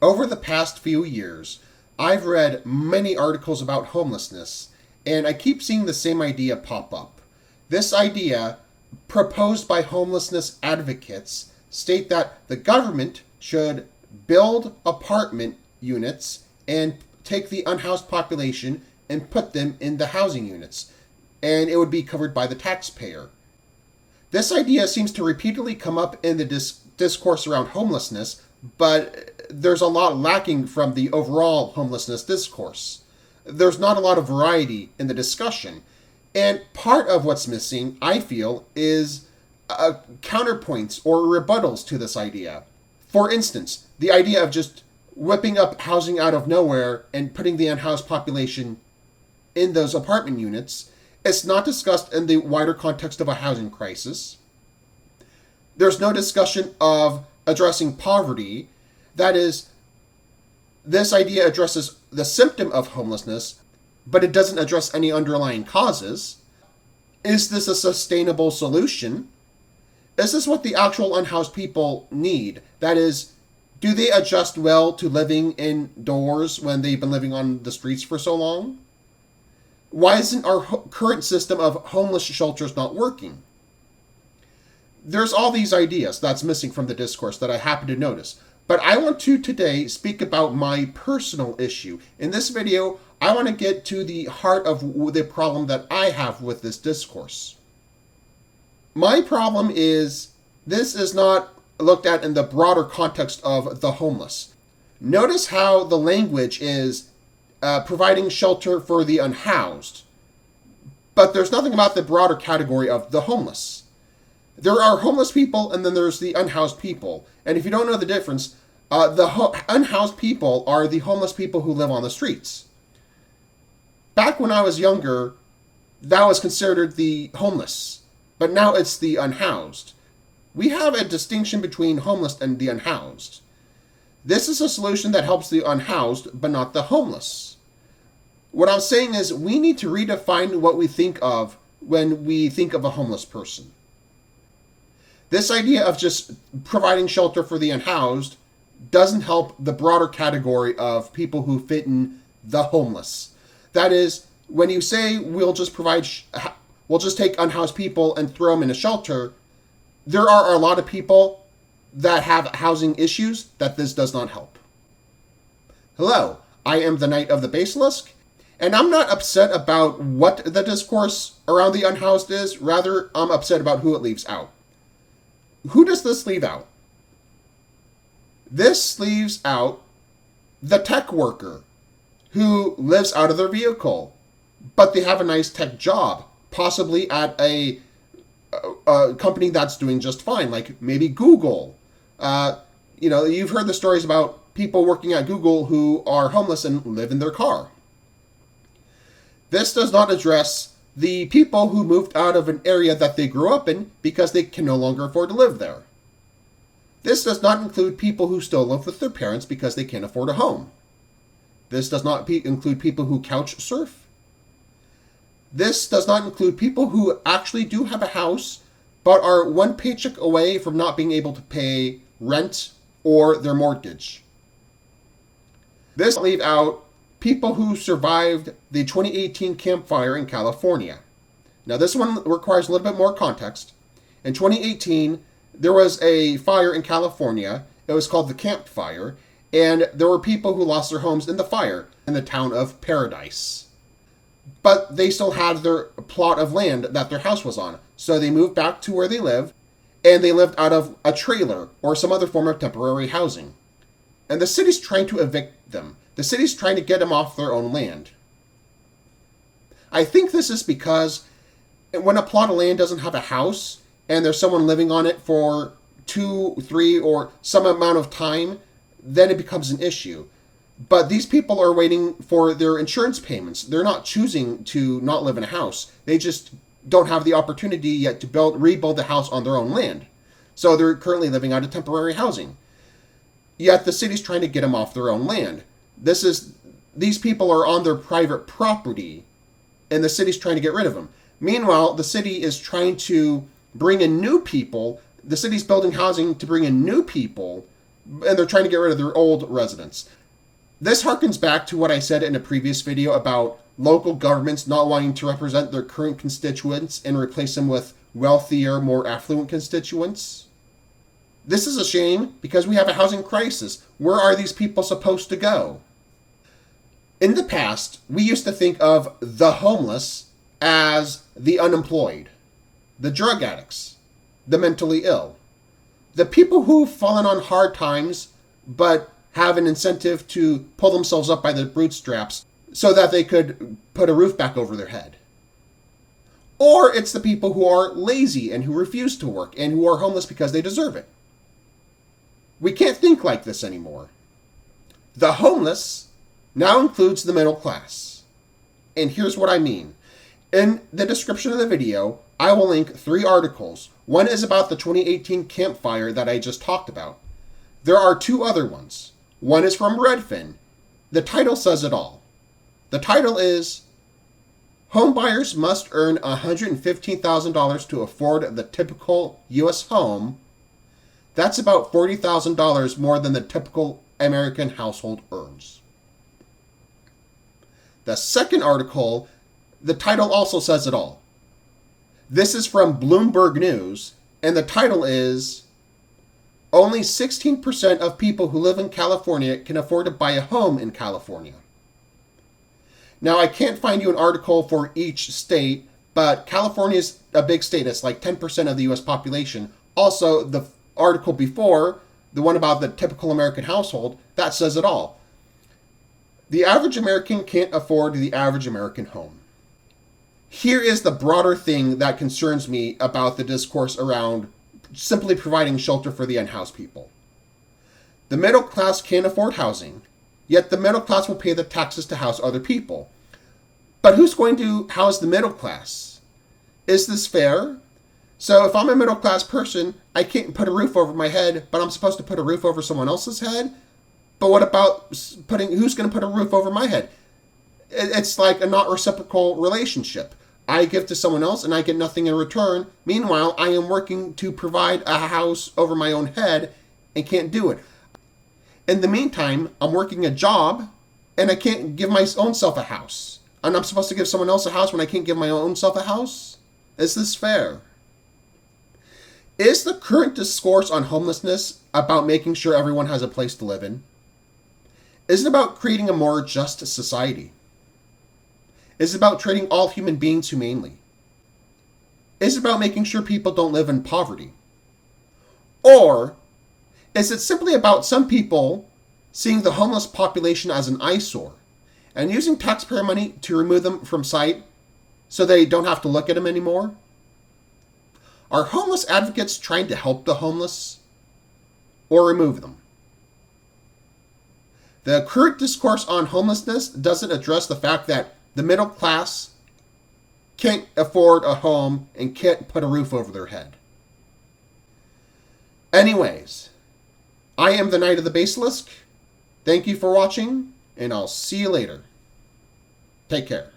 Over the past few years, I've read many articles about homelessness, and I keep seeing the same idea pop up. This idea, proposed by homelessness advocates, state that the government should build apartment units and take the unhoused population and put them in the housing units, and it would be covered by the taxpayer. This idea seems to repeatedly come up in the discourse around homelessness, but there's a lot lacking from the overall homelessness discourse. There's not a lot of variety in the discussion. And part of what's missing, I feel, is counterpoints or rebuttals to this idea. For instance, the idea of just whipping up housing out of nowhere and putting the unhoused population in those apartment units is not discussed in the wider context of a housing crisis. There's no discussion of addressing poverty. That is, this idea addresses the symptom of homelessness, but it doesn't address any underlying causes. Is this a sustainable solution? Is this what the actual unhoused people need? That is, do they adjust well to living indoors when they've been living on the streets for so long? Why isn't our current system of homeless shelters not working? There's all these ideas that's missing from the discourse that I happen to notice. But I want to today speak about my personal issue. In this video, I want to get to the heart of the problem that I have with this discourse. My problem is this is not looked at in the broader context of the homeless. Notice how the language is providing shelter for the unhoused, but there's nothing about the broader category of the homeless. There are homeless people, and then there's the unhoused people. And if you don't know the difference, the unhoused people are the homeless people who live on the streets. Back when I was younger, that was considered the homeless, but now it's the unhoused. We have a distinction between homeless and the unhoused. This is a solution that helps the unhoused, but not the homeless. What I'm saying is we need to redefine what we think of when we think of a homeless person. This idea of just providing shelter for the unhoused doesn't help the broader category of people who fit in the homeless. That is, when you say we'll just take unhoused people and throw them in a shelter, there are a lot of people that have housing issues that this does not help. Hello, I am the Knight of the Basilisk, and I'm not upset about what the discourse around the unhoused is. Rather, I'm upset about who it leaves out. Who does this leave out? This leaves out the tech worker who lives out of their vehicle, but they have a nice tech job, possibly at a company that's doing just fine, like maybe Google. You've heard the stories about people working at Google who are homeless and live in their car. This does not address the people who moved out of an area that they grew up in because they can no longer afford to live there. This does not include people who still live with their parents because they can't afford a home. This does not include people who couch surf. This does not include people who actually do have a house but are one paycheck away from not being able to pay rent or their mortgage. This leaves out people who survived the 2018 Camp Fire in California. Now, this one requires a little bit more context. In 2018, there was a fire in California. It was called the Camp Fire, and there were people who lost their homes in the fire in the town of Paradise. But they still had their plot of land that their house was on, so they moved back to where they lived, and they lived out of a trailer or some other form of temporary housing. And the city's trying to evict them. The city's trying to get them off their own land. I think this is because when a plot of land doesn't have a house and there's someone living on it for 2, 3, or some amount of time, then it becomes an issue. But these people are waiting for their insurance payments. They're not choosing to not live in a house. They just don't have the opportunity yet to rebuild the house on their own land. So they're currently living out of temporary housing. Yet the city's trying to get them off their own land. These people are on their private property, and the city's trying to get rid of them. Meanwhile, the city is trying to bring in new people. The city's building housing to bring in new people and they're trying to get rid of their old residents. This harkens back to what I said in a previous video about local governments not wanting to represent their current constituents and replace them with wealthier, more affluent constituents. This is a shame because we have a housing crisis. Where are these people supposed to go? In the past, we used to think of the homeless as the unemployed, the drug addicts, the mentally ill, the people who've fallen on hard times but have an incentive to pull themselves up by their bootstraps so that they could put a roof back over their head. Or it's the people who are lazy and who refuse to work and who are homeless because they deserve it. We can't think like this anymore. The homeless now includes the middle class. And here's what I mean. In the description of the video, I will link 3 articles. One is about the 2018 campfire that I just talked about. There are 2 other ones. One is from RedFin. The title says it all. The title is, Homebuyers Must Earn $115,000 to Afford the Typical U.S. Home. That's about $40,000 more than the typical American household earns. The second article, the title also says it all. This is from Bloomberg News, and the title is, Only 16% of people who live in California can afford to buy a home in California. Now, I can't find you an article for each state, but California is a big state. It's like 10% of the U.S. population. Also, the article before, the one about the typical American household, that says it all. The average American can't afford the average American home. Here is the broader thing that concerns me about the discourse around simply providing shelter for the unhoused people. The middle class can't afford housing, yet the middle class will pay the taxes to house other people. But who's going to house the middle class? Is this fair? So if I'm a middle class person, I can't put a roof over my head, but I'm supposed to put a roof over someone else's head? But what about who's going to put a roof over my head? It's like a not reciprocal relationship. I give to someone else and I get nothing in return. Meanwhile, I am working to provide a house over my own head and can't do it. In the meantime, I'm working a job and I can't give my own self a house. And I'm supposed to give someone else a house when I can't give my own self a house? Is this fair? Is the current discourse on homelessness about making sure everyone has a place to live in? Is it about creating a more just society? Is it about treating all human beings humanely? Is it about making sure people don't live in poverty? Or is it simply about some people seeing the homeless population as an eyesore and using taxpayer money to remove them from sight so they don't have to look at them anymore? Are homeless advocates trying to help the homeless or remove them? The current discourse on homelessness doesn't address the fact that the middle class can't afford a home and can't put a roof over their head. Anyways, I am the Knight of the Basilisk. Thank you for watching, and I'll see you later. Take care.